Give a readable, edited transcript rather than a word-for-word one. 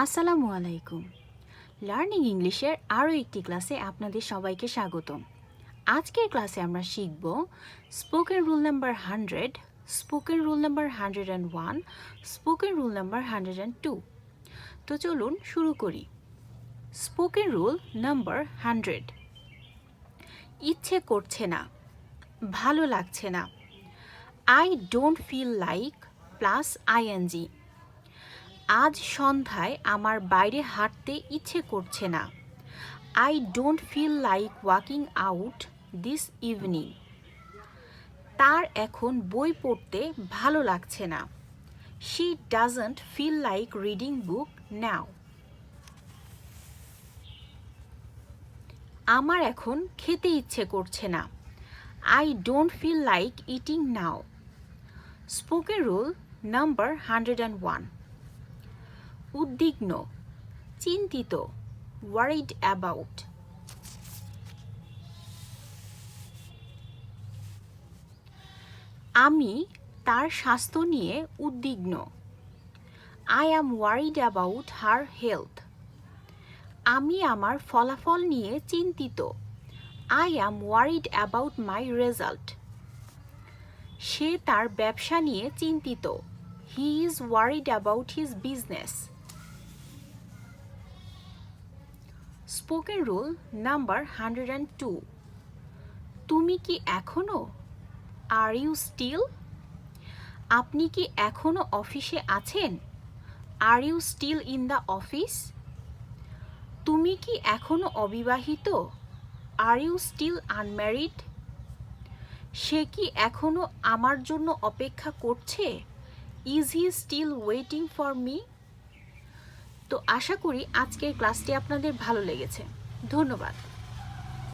আসসালামু আলাইকুম। লার্নিং ইংলিশের আরও একটি ক্লাসে আপনাদের সবাইকে স্বাগতম। আজকের ক্লাসে আমরা শিখব spoken rule number 100, spoken rule number 101, spoken rule number 102। তো চলুন শুরু করি। Spoken rule number 100। ইচ্ছে করছে না, ভালো লাগছে না। I don't feel like plus ING. আজ সন্ধ্যায় আমার বাইরে হাঁটতে ইচ্ছে করছে না। I don't feel like walking out this evening. তার এখন বই পড়তে ভালো লাগছে না। She doesn't feel like reading book now. আমার এখন খেতে ইচ্ছে করছে না। I don't feel like eating now. Spoken rule number 101। উদ্বিগ্ন, চিন্তিত, worried about। আমি তার স্বাস্থ্য নিয়ে উদ্বিগ্ন। I am worried about her health। আমি আমার ফলাফল নিয়ে চিন্তিত। I am worried about my result। সে তার ব্যবসা নিয়ে চিন্তিত। He is worried about his business। Spoken rule number 102। তুমি কি এখনো? Are you still? আপনি কি এখনো অফিসে আছেন? Are you still in the office? তুমি কি এখনো অবিবাহিত? Are you still unmarried? সে কি এখনো আমার জন্য অপেক্ষা করছে? Is he still waiting for me? তো আশা করি আজকের ক্লাসটি আপনাদের ভালো লেগেছে। ধন্যবাদ।